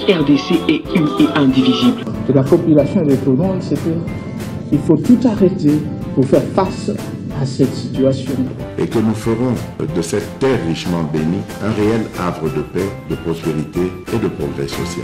RDC est une et indivisible. De la population de tout le monde, c'est qu'il faut tout arrêter pour faire face à cette situation. Et que nous ferons de cette terre richement bénie un réel havre de paix, de prospérité et de progrès social.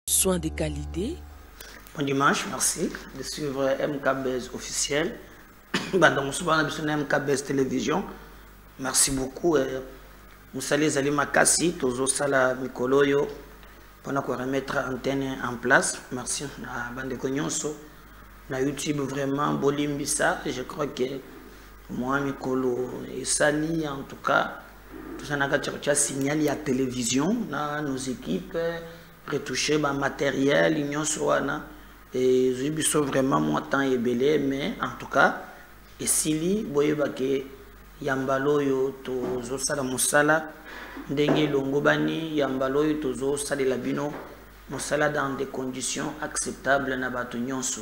Soins de qualité. Bon dimanche, merci de suivre MKBS officiel. Dans MKBS télévision. Merci beaucoup. Moussali Zali Makassi, Tozo Sala Mikoloyo, pour remettre l'antenne en place. Merci à Bande Konyonso. Na YouTube vraiment Bolimbisa. Je crois que moi, Mikolo et Sali, en tout cas, tout ça n'a signalé à la télévision, nos équipes. Retoucher ma matériel, l'union soana et je suis vraiment moi temps et belé mais en tout cas et sili boyeba ke yambalo yo to zo sala musala ndenge longo bani yambalo yo to zo sala la bino musala dans des conditions acceptables na bato nyonso.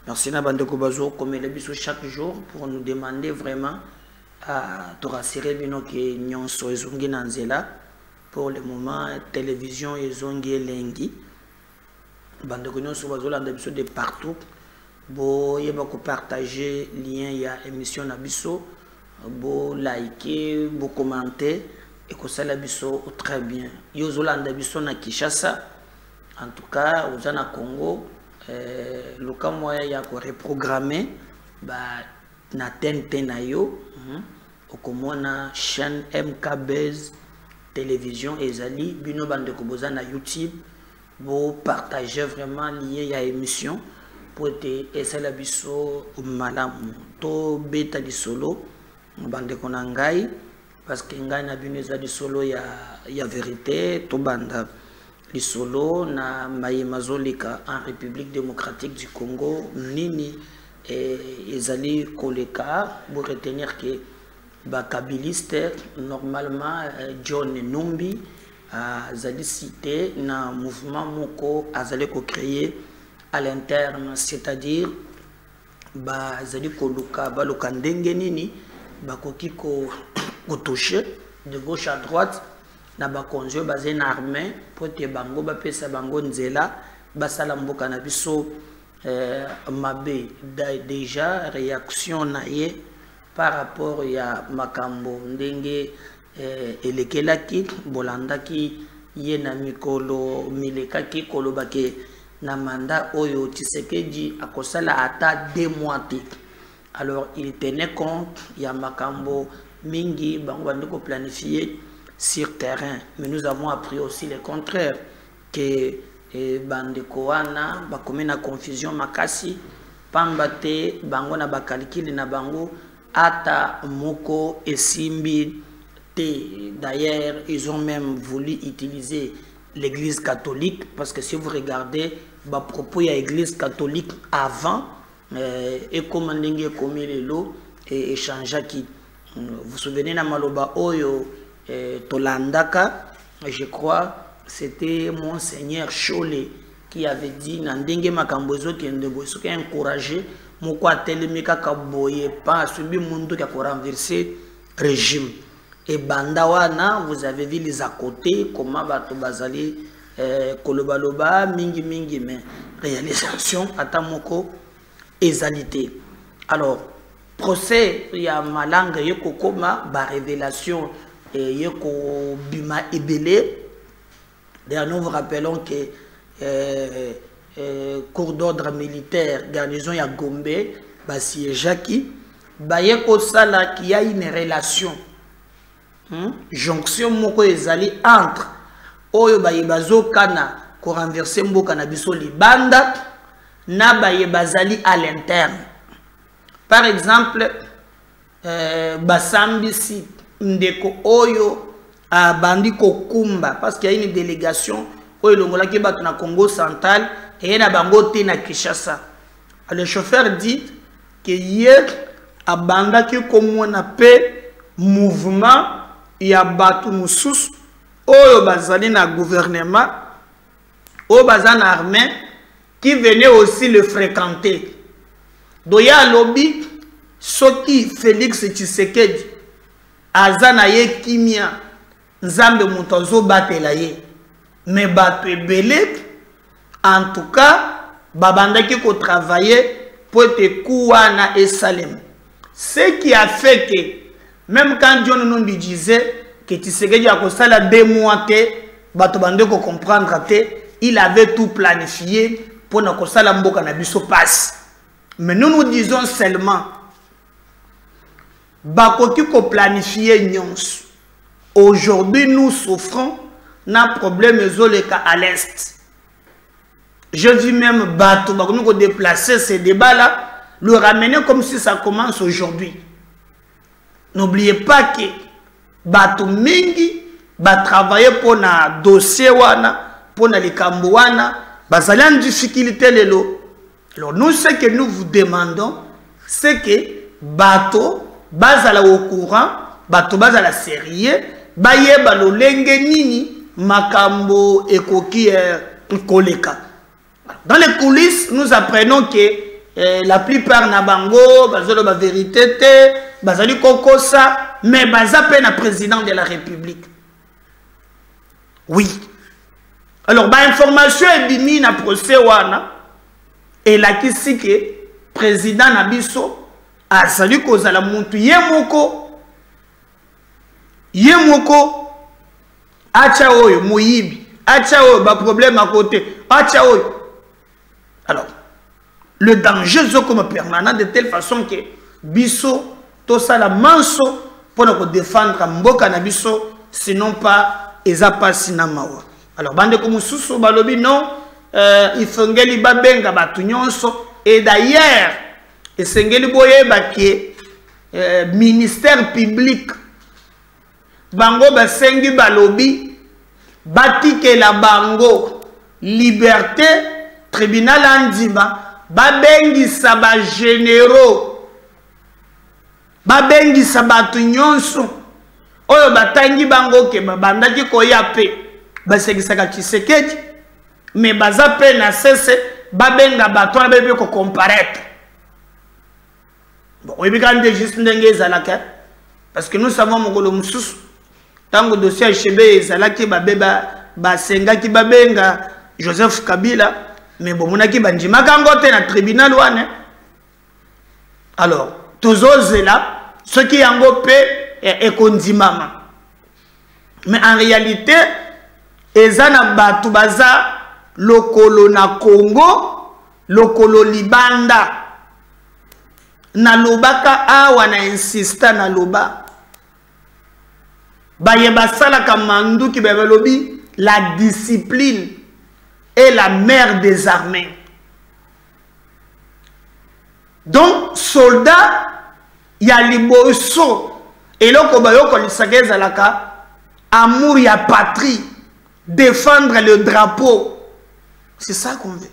Merci na bande ko bazo comme le biso chaque jour pour nous demander vraiment à to rassurer bino ke nyonso ezungi na nzela. Pour le moment, télévision et zongi lengi. Bande de sur de partout. Bo yeba ko partager lien ya émission na biso. Bo liker, bo commenter et ko sala biso très bien. Yo zolanda biso na Kinshasa. En tout cas, aux na Congo, le cas moyen ya ko reprogrammer ba na TNT na yo. Okomona chaîne MKBS télévision et Zali, bino bande koboza na YouTube, vous partagez vraiment lié à l'émission pour être essayé biso malamu to beta di solo bande konangai parce que ngai na bino za di solo ya vérité to banda di solo na maye mazolika en République démocratique du Congo nini et Zali koleka pour retenir que bakabiliste normalement John Numbi Zali cité na mouvement moko azali ko créer à l'interne, c'est-à-dire Zali koluka baloka ndenge nini bakoki ko toucher de gauche à droite na bakonzo basé na armée pour te bango ba pesa bango nzela basala mboka na biso mabe déjà réaction na ye par rapport à makambo ndenge elekelaki bolandaki ye na mikolo milekaki kolobake na mandat oyo Tshisekedi akosala ata 2 mois. Alors il tenait compte ya makambo mingi bango bandiko planifier sur terrain, mais nous avons appris aussi le contraire que bandeko wana bakomi na confusion makasi pambate bango na bakalkili na bango ata moko et simbi te. D'ailleurs, ils ont même voulu utiliser l'église catholique, parce que si vous regardez bah propos ya église catholique avant et comme ndenge komi lelo et échangeaki. Vous souvenez na maloba oyo tolandaka, je crois c'était monseigneur Cholet qui avait dit na ndenge makambozo ki ndebo soki encourager moko atelemi kaka boye pas subi mundu ki ko renverser régime. Et bandawana, vous avez vu les à côté, comment bato bazali kolobaloba mingi mingi, mais réalisation atamoko ezalité. Alors procès il y a malanga yeko koma ba révélation et yeko bima ebele. D'ailleurs nous vous rappelons que cours d'ordre militaire garnison ya Gombe basi Jackie ba yeko sala qui a une relation jonction moko ezali entre oyo bayebazo kana ko renverser mboka na biso libanda na bayebazali à l'interne. Par exemple basambisi ndeko oyo bandi kokumba parce qu'il y a une délégation oyo longola ki bato na Congo central et na bango te na Kinshasa. Le chauffeur dit que hier abanda ki komona pe mouvement ya batu mususu oyo bazali na gouvernement oyo bazana armée qui venait aussi le fréquenter. Doya lobby soki Félix Tshisekedi azana ye kimia nzambe mutozo batela ye mais batu ebele en tout cas babandaki ko travailler pour te kouana et Salem. Ce qui a fait que même quand John Numbi disait que Tshisekedi a kosala 2 mois te, bato bande ko comprendre te, il avait tout planifié pour na kosala mboka na biso passe. Mais nous disons seulement bakoki ko planifier nyons. Aujourd'hui nous souffrons d'un problème ezoleka à l'est. Je dis même bato bakoki ko déplacer ces débats là, le ramener comme si ça commence aujourd'hui. N'oubliez pas que bato mingi ba travailler pour na dossier wana, pour na likambo wana, bazali en difficulté lelo. Alors nous ce que nous vous demandons, c'est que bato bazala au courant, bato bazala sérieux, bayeba lolenge nini makambo ekoki koleka. Dans les coulisses, nous apprenons que la plupart na bango bazalo ba vérité te bazali kokosa mais bazape na président de la République. Oui. Alors ba information ebimi na procès wana et la kisi que président na biso azali kozala muntu ye moko acha oyo moyibi acha oyo ba problème à côté acha oyo. Alors le danger est comme permanent de telle façon que biso to sala manso pour nous défendre mboka na biso sinon pas ezapa sinamawa. Alors bande comme susu balobi non il fongeli babenga batu nyonso et d'ailleurs esengeli boye baké ministère public bango basengi balobi batike la bango liberté tribunal andima babengisa ba généraux babengisa batu nyonso oyo batangi bango ke babandaki koya pe basekisaka Tshisekedi mais baza pe na cesse babenga batu na bebe ko comparaître. Bon oyebi quand juste ndenge ezalaka parce que nous savons mokolo mususu tango dossier HB ezalaki babeba basengaki babenga Joseph Kabila mais bon monaki bandima kango te na tribunal wane. Alors tozozela ce qui yango pe et kondimama mais en réalité ezana batu baza lokolo na Congo lokolo libanda na lobaka awa na insista na loba baye basala kamandu ki bebelobi la discipline est la mère des armées. Donc soldat ya liboso eloko bayoko lisakeza laka amour ya patrie, défendre le drapeau. C'est ça qu'on veut.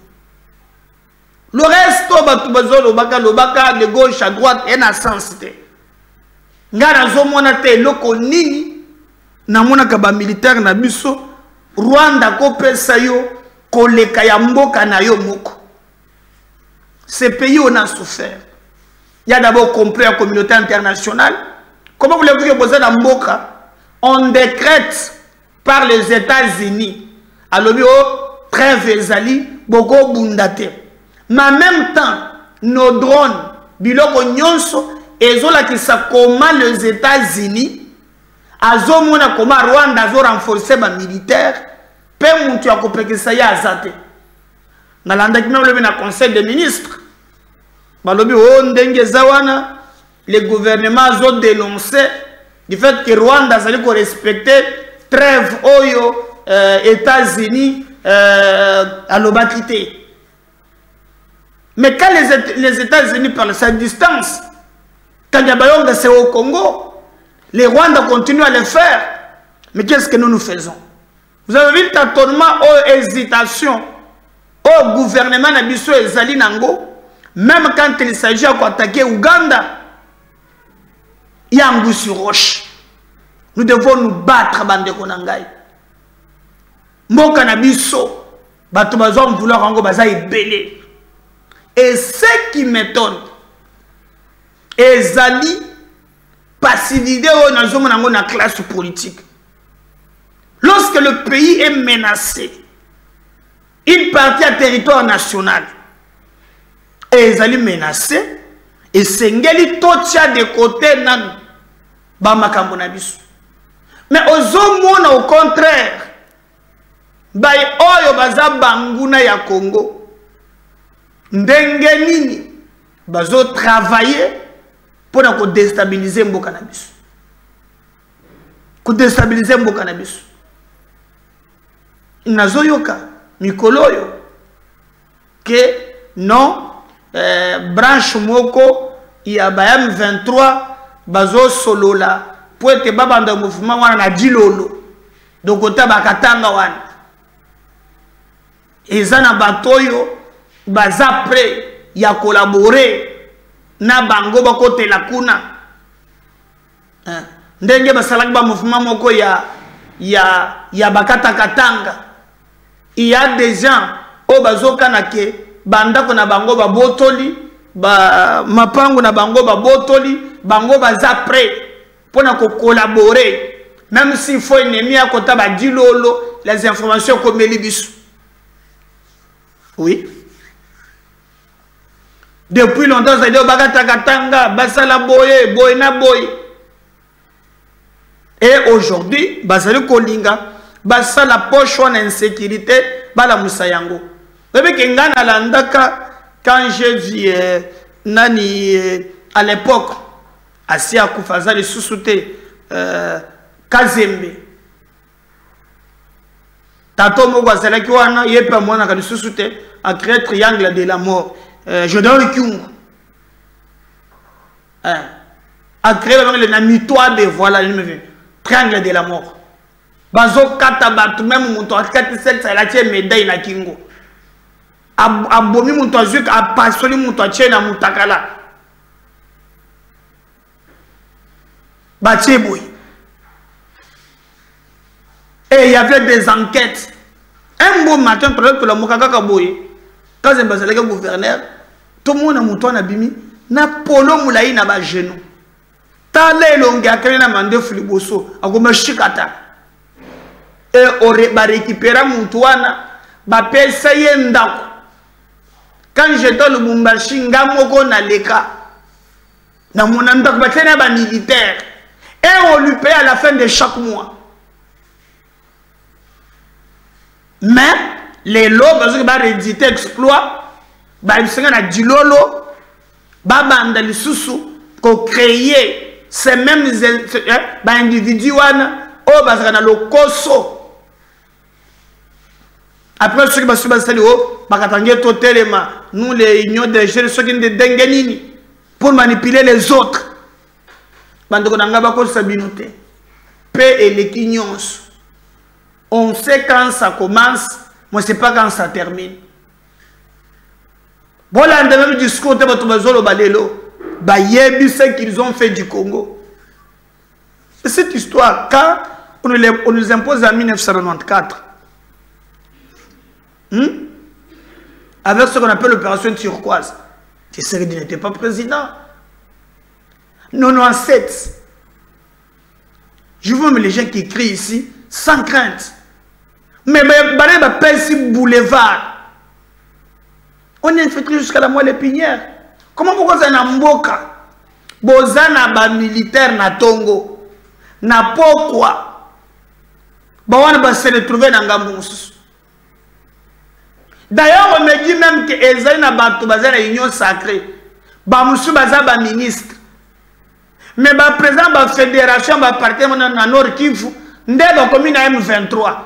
Le reste, de gauche à droite, est na sens. Ngana zomona te loko nini na mona kaba militaire na biso Rwanda ko pesa yo koleka ya mboka na yo moko. Ces pays on a souffert. Il y a d'abord compris la communauté internationale. Comment voulez-vous que vous dans mboka on décrète par les États-Unis à l'obio trêve ezali boko bundate. Mais en même temps nos drones biloko nyonso ezola qui sa comment les États-Unis azomona comment Rwanda azo renforcer ba militaire pe muntu akopekisa ya azate na landa ki même na conseil des ministres balobi o ndenge zawana le gouvernement azo dénoncé du fait que Rwanda allait respecter trêve oyo États-Unis à l'obakité. Mais quand les États-Unis parlent sa distance, quand Yabayonga c'est au Congo, les Rwandais continuent à le faire. Mais qu'est-ce que nous faisons? Vous avez vu le tâtonnement ou hésitation au gouvernement Nabiso et Zali Nango, même quand il s'agit d'attaquer Ouganda, il y a un goût sur roche. Nous devons nous battre, bande konangai. Mboka Nabiso, batubazom vouloir en gobaza est belé. Et ce qui m'étonne, Ezali, passivité dans la classe politique. Lorsque le pays est menacé, une partie à territoire national, Ezali menacé, et Sengeli totia de côté nan Bamakambo Nabiso. Mais aux hommes, au contraire, bay oyo baza banguna ya Congo, ndenge nini bazo travailler pour déstabiliser mboka na biso. Ko déstabiliser mboka na biso. Nazo yoka mikolo yo que non branche moko ya bayam 23 bazo solola pour être babanda mouvement wana na dilolo donc ota bakatanga wana ezana batoyo baza prêt ya collaborer na bango bakote la kuna ndenge basalaki ba mouvement moko ya bakata katanga. Il y a des gens au bazoka na ke bandako na bango ba botoli ba mapango na bango ba botoli bango baza prêt pour collaborer, même s'il faut ennemi à côté de Dilolo, les informations comme Elibisu. Oui. Depuis longtemps, ça dit Bagatakatanga, Basala Boye, Boyna Boye. Et aujourd'hui, Basali Kolinga, Basala poche en insécurité, Bala Moussayango. Vous savez que Ngana Landaka, quand j'ai vu Nani à l'époque, Asia Koufazali Sousouté Kazembe Tato Mogwazala Kiwana Yepa Mwana Kali Sousouté a créé triangle de la mort. Je donne le Kyungu a créé le mitoile de voilà triangle de la mort. Bazo Katabat même mon toit 47 ça la tienne médaille na Kingo. Abomi mon toit juk a passionné mon toit tient na Mutakala. Batcheboui. Et il y avait des enquêtes. Un beau matin, pour le Mokaka Boy, quand je me suis gouverneur, tout le monde a mouton à Bimi, n'a polo moulaï n'a pas genou. Tale longa kene na mande filiboso, a comme chikata. Et aurait récupéré moutouana, ba pesa yendako. Quand j'étais le Mumbashi, ngamoko na leka. Na mon andak batena ba militaire. Et on lui paye à la fin de chaque mois. Mais les lots, parce que va rééditer exploit, ils sont à Dilolo, banda les sous qu'on crée ces mêmes individus au bazana le koso. Après ce qui va se passer au bakatangue totalement nous les unions des jeunes ceux qui ne dengenini pour manipuler les autres. Bandeko nanga bako sabinote. Paix et les quignons. On sait quand ça commence, mais on ne sait pas quand ça termine. Voilà le même discours de votre bazolo balelo. Bayebi ce qu'ils ont fait du Congo. Et cette histoire, quand on nous impose en 1994, avec ce qu'on appelle l'opération turquoise, Tshisekedi n'était pas président. 97. Je vois les gens qui crient ici sans crainte. Mais ici boulevard. On est infiltré jusqu'à la moelle épinière. Comment vous avez un mboka? Bozana ba militaire na Tongo. Na pourquoi? Bawana ba se retrouver dans Gambous. D'ailleurs, on me dit même que Ezaï na bato bazana union sacrée. Ba musu baza ba ministre. Mais ba président ba fédération ba parti na Nord Kivu, ndelo commune na M23.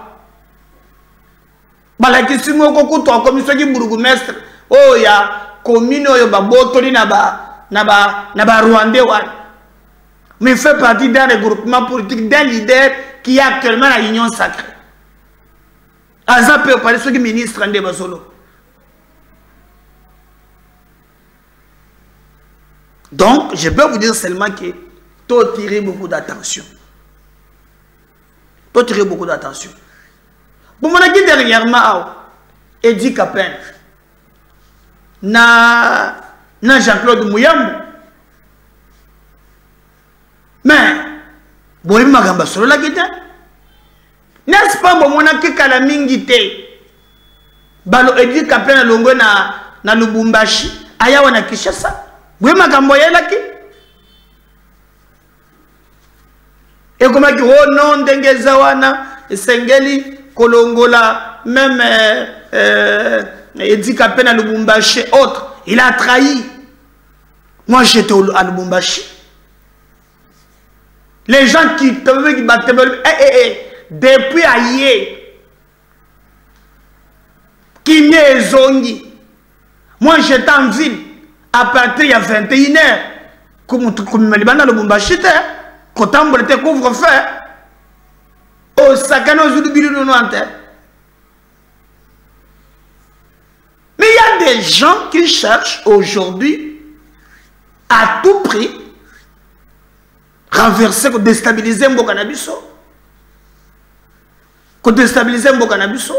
Ba kisi moko kuto commission ki bourgmestre. Oh ya commune oyo ba botoli na ba Rwandais wa. Mais fait partie d'un regroupement politique d'un leader qui est actuellement à l'Union sacrée. Azapé par ceux qui ministre ande basolo. Donc, je peux vous dire seulement que tu as tiré beaucoup d'attention. Tu as tiré beaucoup d'attention. Bon, on a dit dernièrement, Edi Kapen, na Jean-Claude Mouyambo. Mais, bon, il m'a gamba solo la guitare. N'est-ce pas, bon, on a dit qu'à la mingite, balo Edi Kapen na longo na Lubumbashi, aya wana Kishasa. Oui, ma gamboyelaki. Et comme dit, oh non, Dengezawana, Sengeli, Kolongola, même Edi Kapen à Lubumbashi, autre, il a trahi. Moi, j'étais à Lubumbashi. Les gens qui battent, depuis ailleurs, qui m'est zongi. Moi, j'étais en ville. À partir de 21h, comme le Lubumbashi, quand on était couvre-feu, au Sakano Zulubilu Noante. Mais il y a des gens qui cherchent aujourd'hui à tout prix renverser, déstabiliser Mbokanabiso. Déstabiliser Mbokanabiso.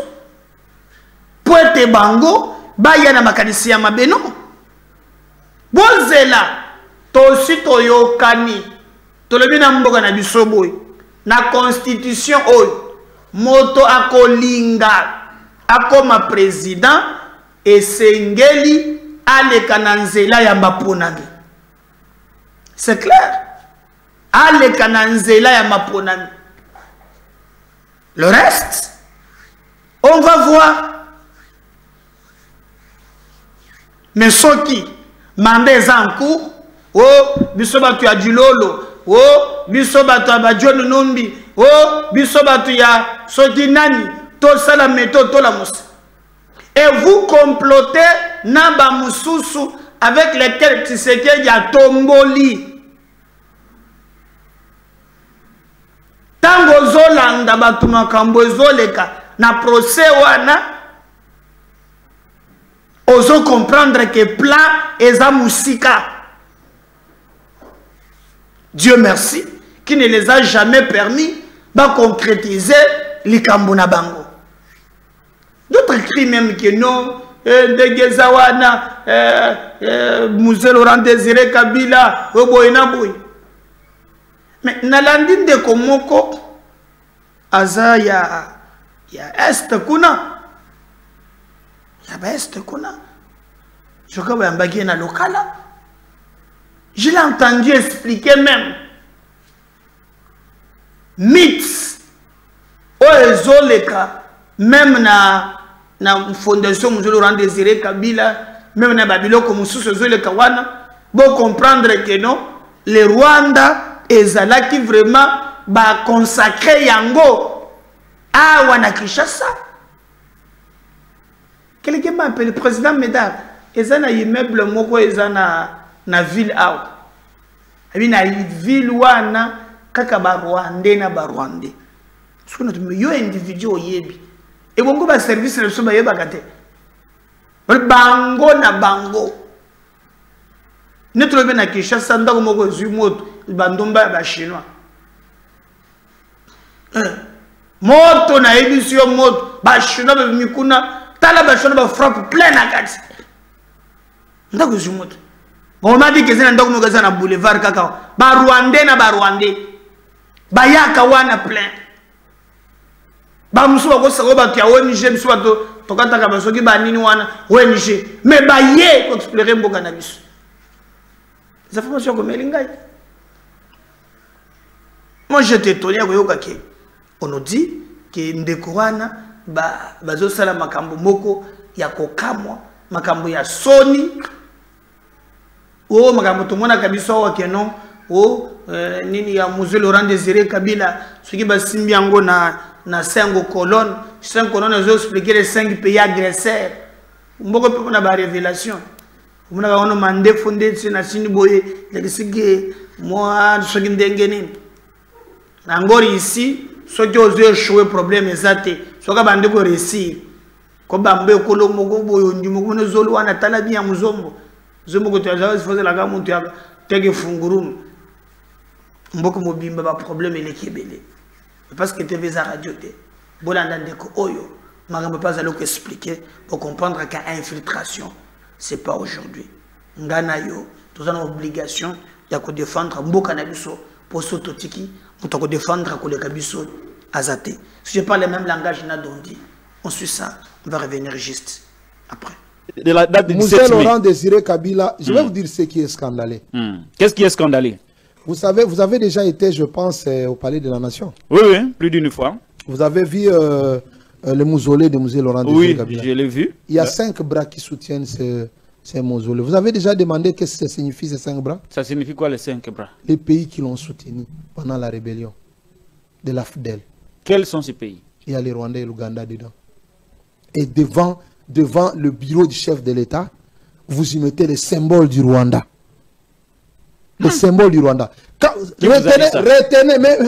Pour être bango, bayana makanisi ya mabeno. Bonzela, tosi toyokani, tolebina mboka na bisoboy, na constitution oy, moto akolinga, akoma président, et sengeli aleka na nzela ya maponami. C'est clair? Aleka na nzela ya maponami. Le reste, on va voir. Mais ce qui mandé en cours, oh, bisoba tu as du lolo, oh, bisoba tu as badjon nombi, oh, bisoba tu as sotinani, to sala méthode, to la mousse. Et vous complotez namba mususu avec lesquels tu sais qu'il y a tomboli. Tango zolanda batuma kambo zoleka na procès wana. Osons comprendre que plan est Moussika. Dieu merci, qui ne les a jamais permis de concrétiser les Kambuna Bango. D'autres crient même que non, de Gezawana, Moussé Laurent Désiré Kabila, Oboinaboui. Mais Nalandine de Komoko, Aza ya Est Kuna. Je l'ai entendu expliquer même. Mythes. Même na fondation Moussé Laurent Désiré Kabila, même na Babylone comme Moussou Zoleka wana, pour comprendre que non, le Rwanda est là qui vraiment va consacrer Yango à wana Kinshasa. Quelqu'un m'a appelé le président Médard. Ils ont un immeuble, ils ont na ville out. Abi na ville wana kaka ba Rwandais na ba Rwandais. Parce que yo individu oyebi. Et bongo ba service na so ba yeba kate. Bango na bango. Netrobe na Kinshasa ndako moko zui moto bandomba ba chinois. Moto na ebisio moto ba chinois ba mikuna tala ba chinois ba frappe plein na kati. Ndako zui moto. On m'a dit que c'est ndako moko za na boulevard kaka. Ba Rwandais na ba Rwandais. Ba yaka wana plein. Ba musuba ko sako ba kia ONG musuba to kataka ba soki ba nini wana ONG. Mais ba ye ko explorer mboka na biso. Les informations comme Elingai. Moi j'étais étonné on nous dit que Ndekowana bazo sala makambo moko ya kokamwa makambo ya soni o makambo tomona kabisa wa kenon o nini ya Musée Laurent Désiré Kabila soki ba simbi yango na 5 colonnes 5 colonnes ont expliqué les 5 pays agresseurs mboko pe na ba révélation. On a demandé fondé sur la Siniboye, les moi, ce qui me dégaine. Encore ici, ceux qui ont échoué, problème exact, ceux qui ont réussi. Comme Bambé, Colombo, Boyo, Zolo, Anatalabi, Amuzombo. Zombo, tu as fait la gamme, tu as fait Fungurum. Mboko Mobimba, problème, il est kébélé. Parce que tu es à radio, Bolandandeko Oyo, je ne peux pas aller expliquer pour comprendre qu'il y a infiltration. C'est pas aujourd'hui. Ngana yo, nous avons l'obligation de défendre Mboka Nabiso pour Sototiki, pour défendre les Kabiso Azate. Si je parle le même langage, on suit ça, on va revenir juste après. De la date de Musée Laurent Désiré Kabila, je vais vous dire ce qui est scandalé. Qu'est-ce qui est scandalé? Vous savez, vous avez déjà été, je pense, au Palais de la Nation. Oui, oui, plus d'une fois. Vous avez vu le mausolée de Musée Laurent Désiré Kabila. Oui, je l'ai vu. Il y a 5 bras qui soutiennent ces mausolées. Vous avez déjà demandé qu'est-ce que ça signifie ces 5 bras? Ça signifie quoi les 5 bras? Les pays qui l'ont soutenu pendant la rébellion de l'AFDEL. Quels sont ces pays? Il y a les Rwandais et l'Ouganda dedans. Et devant le bureau du chef de l'État, vous y mettez les symboles du Rwanda. Les symboles du Rwanda. Retenez, mais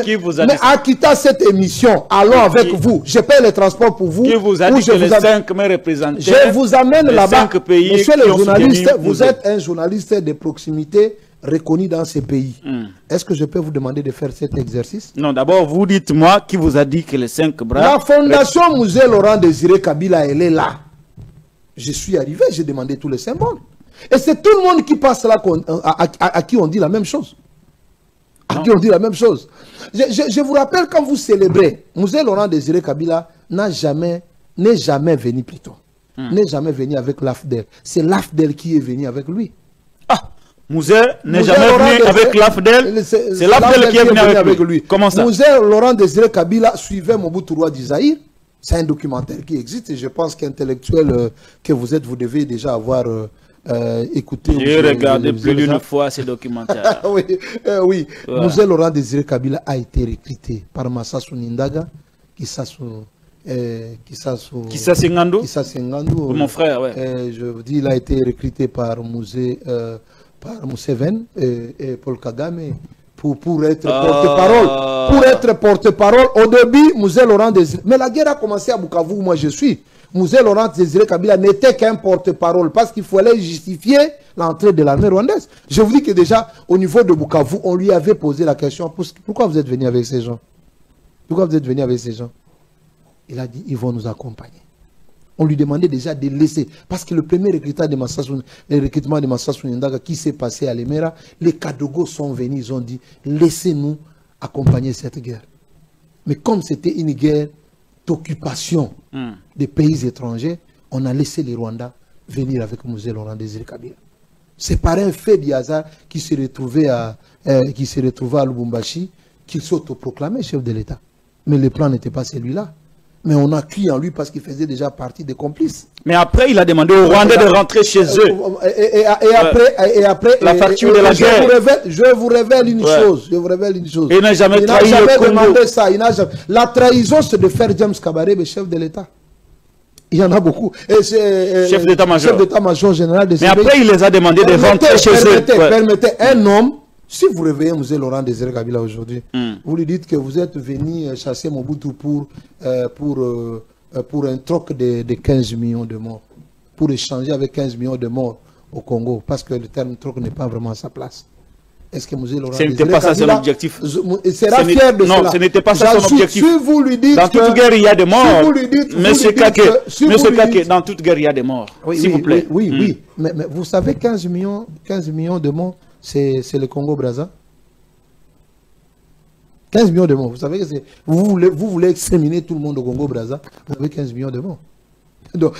à quitter cette émission, allons avec vous. Je paye les transports pour vous. Qui vous a dit que les 5 représentants? Je vous amène là-bas. Monsieur le journaliste, vous êtes un journaliste de proximité reconnu dans ces pays. Est-ce que je peux vous demander de faire cet exercice? Non, d'abord, vous dites-moi qui vous a dit que les 5 bras... La fondation Musée Laurent Désiré Kabila, elle est là. Je suis arrivé, j'ai demandé tous les symboles. Et c'est tout le monde qui passe là à qui on dit la même chose. À qui on dit la même chose. Je vous rappelle, quand vous célébrez, Musée Laurent Désiré Kabila n'est jamais venu plutôt. N'est jamais venu avec l'AFDEL. C'est l'AFDEL qui est venu avec lui. Ah, Musée n'est jamais venu avec l'AFDEL. C'est l'AFDEL qui est venu avec lui. Comment ça? Musée Laurent Désiré Kabila suivait Mobutu Roi du Zaïre. C'est un documentaire qui existe et je pense qu'intellectuel que vous êtes, vous devez déjà avoir écouté. J'ai regardé plus d'une fois ces documentaires. Oui, oui. Ouais. Musée Laurent Désiré Kabila a été recruté par Massassou Nindaga, Kisassou Ngando. Mon frère, ouais. Je vous dis, il a été recruté par Museveni et Paul Kagame. Pour être porte-parole. Pour être porte-parole, au début, Musée Laurent Désiré. Mais la guerre a commencé à Bukavu, moi je suis. Musée Laurent Désiré Kabila n'était qu'un porte-parole parce qu'il fallait justifier l'entrée de l'armée rwandaise. Je vous dis que déjà, au niveau de Bukavu, on lui avait posé la question, pourquoi vous êtes venu avec ces gens? Pourquoi vous êtes venu avec ces gens? Il a dit, ils vont nous accompagner. On lui demandait déjà de laisser. Parce que le premier recrutement de Massassou Nindaga qui s'est passé à Lemera, les Kadogos sont venus, ils ont dit, laissez-nous accompagner cette guerre. Mais comme c'était une guerre d'occupation des pays étrangers, on a laissé les Rwandais venir avec Musée Laurent Désiré Kabila. C'est par un fait du hasard qu'il s'est retrouvé à Lubumbashi, qu'il s'autoproclamait chef de l'État. Mais le plan n'était pas celui-là. Mais on a crié en lui parce qu'il faisait déjà partie des complices. Mais après, il a demandé aux Rwandais de rentrer chez eux. Et après, la facture de la guerre. Je vous révèle une chose. Je vous révèle une chose. Il n'a jamais trahi le Congo. Demandé ça. La trahison, c'est de faire James Kabarebe le chef de l'État. Il y en a beaucoup. Chef d'état-major. Chef d'état-major général des Mais après, il les a demandé de rentrer chez eux. Permettez, un homme Si vous réveillez M. Laurent Désiré Kabila aujourd'hui, vous lui dites que vous êtes venu chasser Mobutu pour un troc de 15 millions de morts, pour échanger avec 15 millions de morts au Congo, parce que le terme troc n'est pas vraiment à sa place. Est-ce que M. Laurent Désiré Kabila... Ce n'était pas ça son objectif. Sera fier de cela. Non, ce n'était pas ça son objectif. Si vous lui dites dans toute guerre, il y a des morts. Si vous lui dites, Monsieur Kake, dans toute guerre, il y a des morts. S'il vous plaît. Oui. Mais vous savez, 15 millions de morts, c'est le Congo-Brazza. 15 millions de morts. Vous savez que vous voulez exterminer tout le monde au Congo-Brazza. Vous avez 15 millions de morts. Donc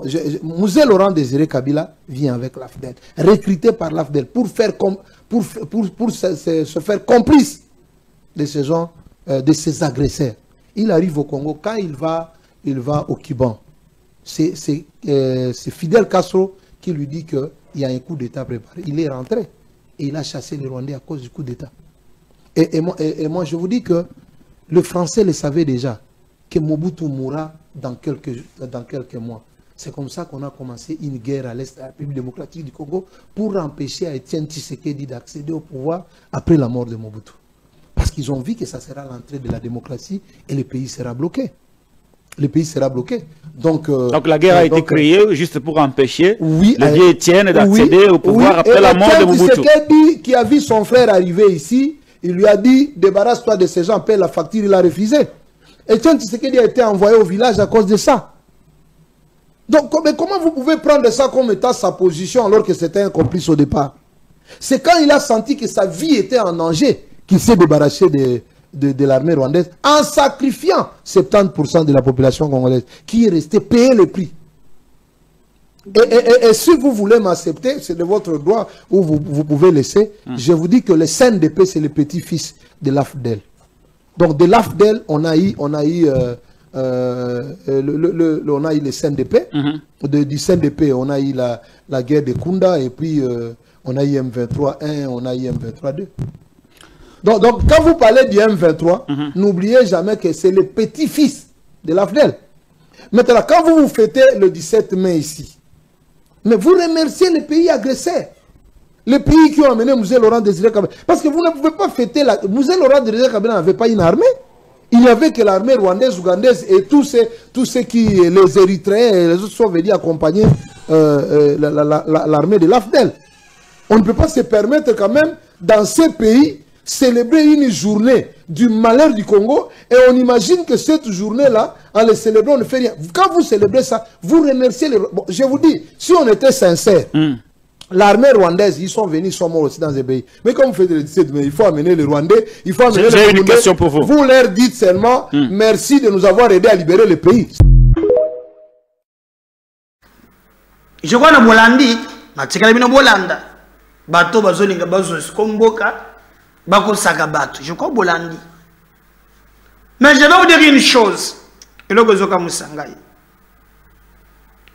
M. Laurent Désiré Kabila vient avec l'AFDEL, recruté par l'AFDEL pour se faire complice de ces gens, de ces agresseurs. Il arrive au Congo, quand il va au Cuban. C'est Fidel Castro qui lui dit qu'il y a un coup d'État préparé. Il est rentré et il a chassé les Rwandais à cause du coup d'État. Et moi, je vous dis que le Français le savait déjà, que Mobutu mourra dans quelques mois. C'est comme ça qu'on a commencé une guerre à l'est de la République démocratique du Congo pour empêcher à Étienne Tshisekedi d'accéder au pouvoir après la mort de Mobutu. Parce qu'ils ont vu que ça sera l'entrée de la démocratie et le pays sera bloqué. Le pays sera bloqué. Donc la guerre a été créée juste pour empêcher le vieux Étienne d'accéder au pouvoir après la mort de Mobutu. Tshisekedi, qui a vu son frère arriver ici, il lui a dit, débarrasse-toi de ces gens, paie la facture, il a refusé. Étienne Tshisekedi a été envoyé au village à cause de ça. Donc, comment vous pouvez prendre ça comme étant sa position alors que c'était un complice au départ? C'est quand il a senti que sa vie était en danger qu'il s'est débarrassé de l'armée rwandaise en sacrifiant 70% de la population congolaise qui est restée payer le prix. Et si vous voulez m'accepter, c'est de votre droit ou vous pouvez laisser. Je vous dis que le CNDP, c'est le petit-fils de l'AFDEL. Donc de l'AFDEL, on a eu le CNDP. Du CNDP, on a eu la guerre de Kunda et puis on a eu M23-1, on a eu M23-2. Donc quand vous parlez du M23, n'oubliez jamais que c'est le petit-fils de l'AFDEL. Maintenant, quand vous fêtez le 17 mai ici, mais vous remerciez les pays agresseurs. Les pays qui ont amené M. Laurent Désiré Kabila. Parce que vous ne pouvez pas fêter M. Laurent Désiré Kabila n'avait pas une armée. Il n'y avait que l'armée rwandaise, ougandaise et tous ceux qui, les Érythréens et les autres sont venus accompagner l'armée de l'AFDEL. On ne peut pas se permettre quand même, dans ces pays, célébrer une journée du malheur du Congo et on imagine que cette journée-là, en le célébrant, on ne fait rien. Quand vous célébrez ça, vous remerciez les... Bon, je vous dis, si on était sincère, l'armée rwandaise, ils sont venus, ils sont morts aussi dans ces pays. Mais comme vous faites le 17 mai, il faut amener les Rwandais, il faut amener les Rwandais. J'ai une question pour vous. Vous leur dites seulement, merci de nous avoir aidés à libérer le pays. Je crois que dans Bolandi, dans Bolanda, bateau bazolinga bazos komboka, bako sakabato. Je crois Bolandi. Mais je vais vous dire une chose. Et là, Gozoka Moussangaï.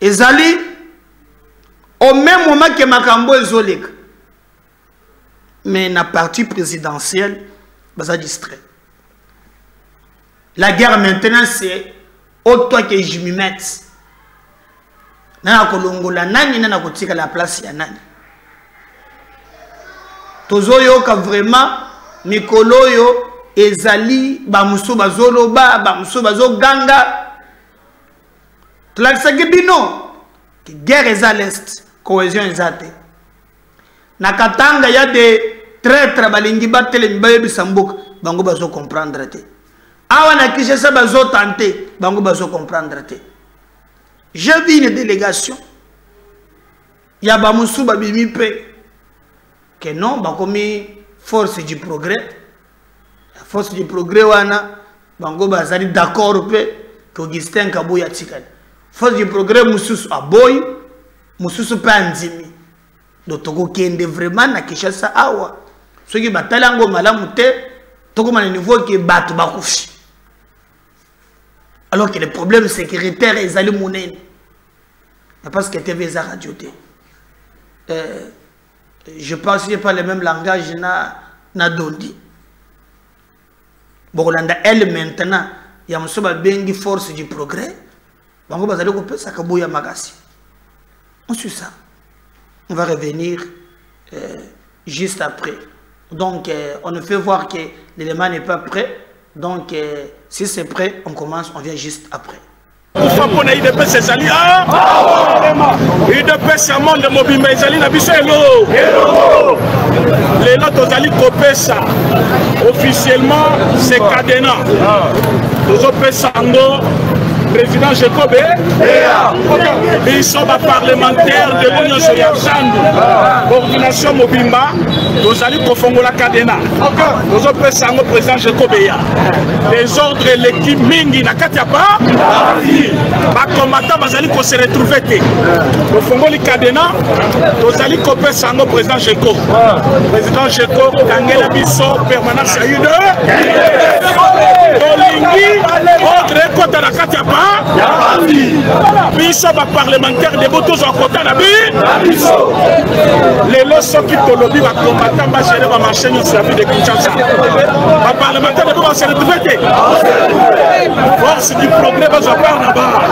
Ezali, au même moment que Makambo est zolek, mais la partie présidentielle, ça distrait. La guerre maintenant, c'est autre que je m'y mette. Nana kolongola nani nana kotika la place ya nani. Tozoyo ka vraiment mikolo yo ezali ba muso bazolo ba muso bazo ganga. Tulakisa bino que guerre est à l'est, cohésion est à l'est. Na Katanga ya des traîtres balingi batele mbaye bisamboka bango bazo comprendre te. Awa na Kinshasa bazo tenter bango bazo comprendre te. J'ai vu une délégation. Il y a Bamoussou Babimi Pe. Que non, Bakomi force du progrès. La force du progrès, wana. Bango Bazali d'accord que Augustin Kabouya Tsikal. Force du progrès, Moussous Aboy. Moussous Pandimi. Donc, Toko Kende vraiment na Kinshasa Awa. Ceux qui battent l'ango malamute. Toko man niveau qui battent Bakouchi. Alors que le problème sécuritaire est allé mounen. Parce que TV a radio. Je pense que je pas le même langage na Dondi. Bon, elle maintenant, il y a une force du progrès. On va aller couper ça kabouya magasi. On suit ça. On va revenir juste après. Donc, on nous fait voir que l'élément n'est pas prêt. Donc, si c'est prêt, on commence, on vient juste après. Officiellement, c'est Cadena. Président Jacob, ils sont parlementaires de l'Union Soyabzandu, coordination Mobimba, nous allons confondre la Cadena. Nous avons président Jacob, les ordres de l'équipe Mingi na Katiaba, les combattants vont se retrouver. Nous faisons la Cadena, nous allons couper le président Jacob. Président Jacob, Daniel Bisso, permanence à une heure. Ordre côté la Katiaba. Biso ba parlementaire de botos en côté na biso les lois qui te lobby va combattre va gérer va marcher sur la ville de Kinshasa ba parlementaire de va se retrouver force du progrès va par là-bas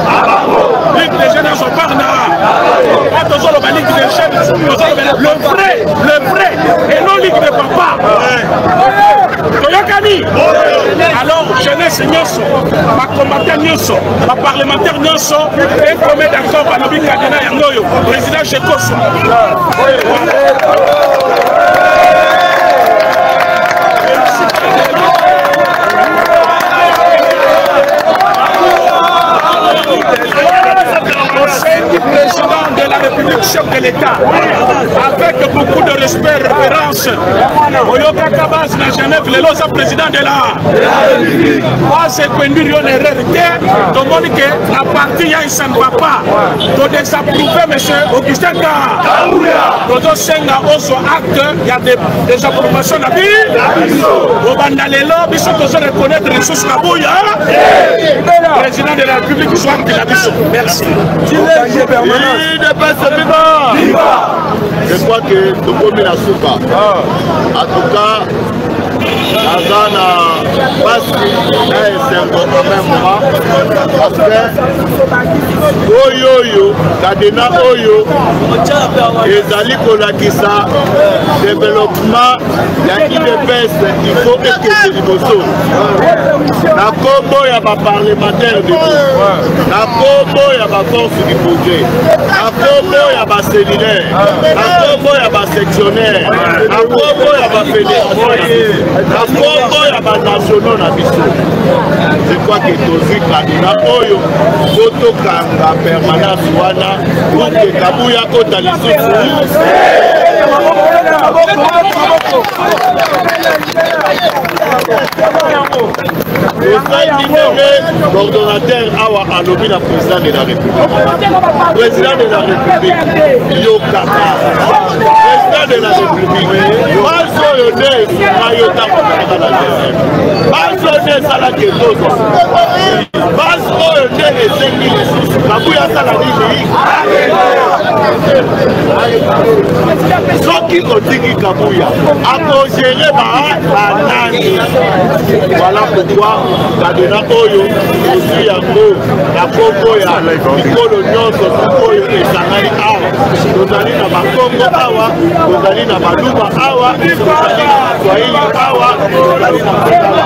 ligue des jeunes va par là attention la ligue des jeunes le vrai et non ligue de papa alors jeunesse nyonso ba combattant nyonso ba parlementaire nyonso et promet d'accord à Nabi Kadena Yangoyo président Chekoso président de la République, chef de l'État, avec beaucoup de respect, référence. Oyoka Kabaz na Genève, le losa président de la République. Moi, c'est que nous avons une erreur. Tout le monde dit que la partie a un papa. Nous désapprouver M. Augustin Kabouya. Nous avons aussi acte, il y a des approbations à vie. Au Bandalelo, nous devons reconnaître les ressources Kabouya. Président de la République, soit de la Bissot. Merci. Je crois que nous pouvons la souka. En tout cas, Azana passe là c'est un bon même moment parce que Oyo Kadena Oyo ezali kolakisa développement ya IDPS il faut que liboso na kombo ya ba parlementaire de na kombo ya ba force du projet na kombo ya ba cellulaire na kombo ya ba sectionnaire na kombo ya ba fédération na kombo ya ba nationaux na biso. Je crois que tozwi Kadena Oyo kotokanga permanence wana pour que Kabouya kota lisusu coordonnateur Awa Alobi, la président de la République. Président de la République, Yokata. Président de la République, Bazo Yone, Mayota Bazo Yone Salaketo. Bazo Yone et Sengi Jesus. Kabouya Saladi. Soki Otiki Kabouya. A gérer Banani. Voilà pourquoi Kadena Oyo, aussi Yango, la Congo ya Mikolo Nyonso, Oyo et Sangari Awa, Tozali na Bakongo Awa, Tozali na Baluba Awa, Tozali na Swahili Awa, Tozali na Bakala.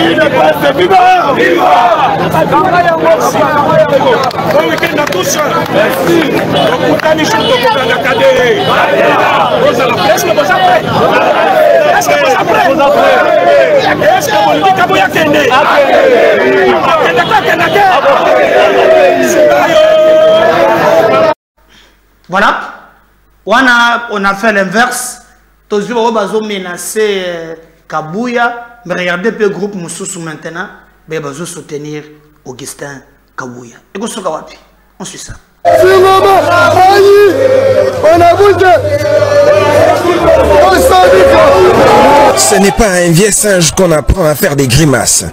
Il ne passe viva! Viva! Bon week-end à tous! Merci! Donc, vous avez mis sur le coup de la cadée. Vous allez la presse, mais vous avez est-ce que vous avez est-ce que vous dites que vous avez voilà, on a fait l'inverse. Tous les gens ont menacé Kabouya, mais regardez le groupe Moussoussou maintenant, ils vont soutenir Augustin Kabouya. Et vous savez, on suit ça. On a bougé. Ce n'est pas à un vieux singe qu'on apprend à faire des grimaces.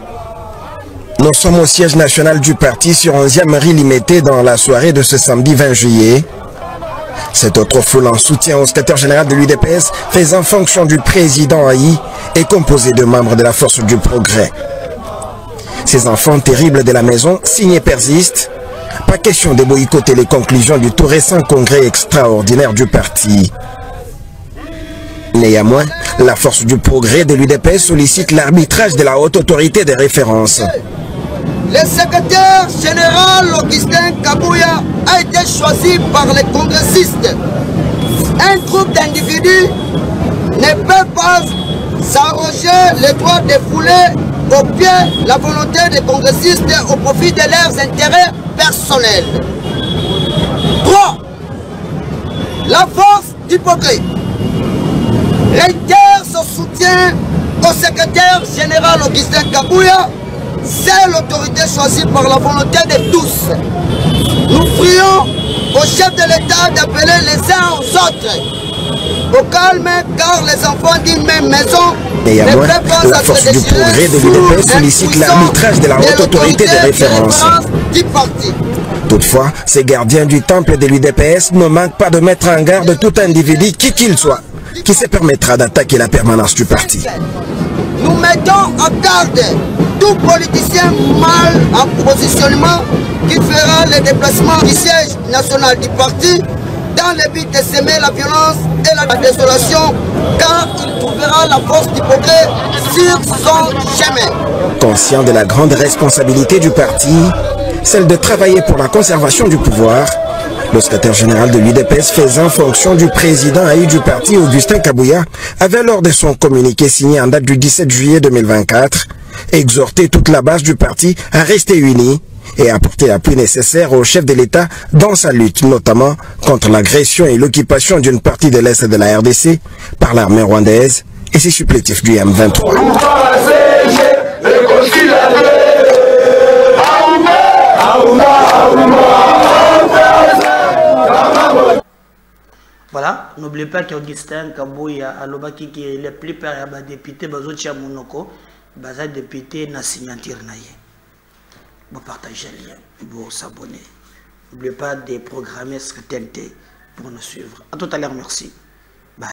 Nous sommes au siège national du parti sur 11e rue Limité dans la soirée de ce samedi 20 juillet. Cette autre foule en soutien au secrétaire général de l'UDPS faisant fonction du président Haï est composée de membres de la force du progrès. Ces enfants terribles de la maison, signés persistent. Pas question de boycotter les conclusions du tout récent congrès extraordinaire du parti. Néanmoins, La force du progrès de l'UDPS sollicite l'arbitrage de la haute autorité des références. Le secrétaire général Augustin Kabouya a été choisi par les congressistes. Un groupe d'individus ne peut pas s'arroger le droit de fouler au pied la volonté des congressistes au profit de leurs intérêts personnels. 3. La force du progrès réitère son soutien au secrétaire général Augustin Kabouya, seule autorité choisie par la volonté de tous. Nous prions au chef de l'État d'appeler les uns aux autres au calme, car les enfants d'une même maison ne peuvent pas la force du progrès de l'UDPS sollicite l'arbitrage de la haute autorité des références. Toutefois, ces gardiens du temple de l'UDPS ne manquent pas de mettre en garde tout individu, qui qu'il soit, qui se permettra d'attaquer la permanence du parti. Nous mettons en garde tout politicien mal en positionnement qui fera le déplacement du siège national du parti dans le but de semer la violence et la désolation, car il trouvera la force du progrès sur son chemin. Conscient de la grande responsabilité du parti, celle de travailler pour la conservation du pouvoir, le secrétaire général de l'UDPS faisant fonction du président haï du parti, Augustin Kabouya, avait lors de son communiqué signé en date du 17 juillet 2024, exhorté toute la base du parti à rester unie et apporter l'appui nécessaire au chef de l'État dans sa lutte, notamment contre l'agression et l'occupation d'une partie de l'Est de la RDC par l'armée rwandaise et ses supplétifs du M23. Voilà, n'oubliez pas qu'Augustin Kabouya alobaki qui est le plus père des députés bazotia monoko, baza député na signature naie. Vous partagez le lien, vous s'abonner. N'oubliez pas de programmer ce TNT pour nous suivre. À tout à l'heure, merci. Bye.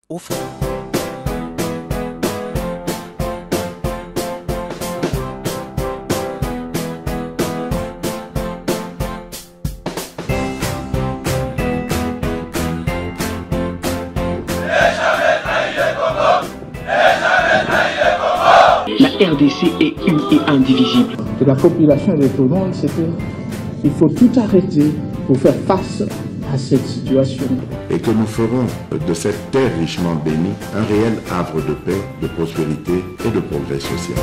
Au fond. La RDC est une et indivisible. De la population et de tout le monde, c'est qu'il faut tout arrêter pour faire face à cette situation. Et que nous ferons de cette terre richement bénie un réel havre de paix, de prospérité et de progrès social.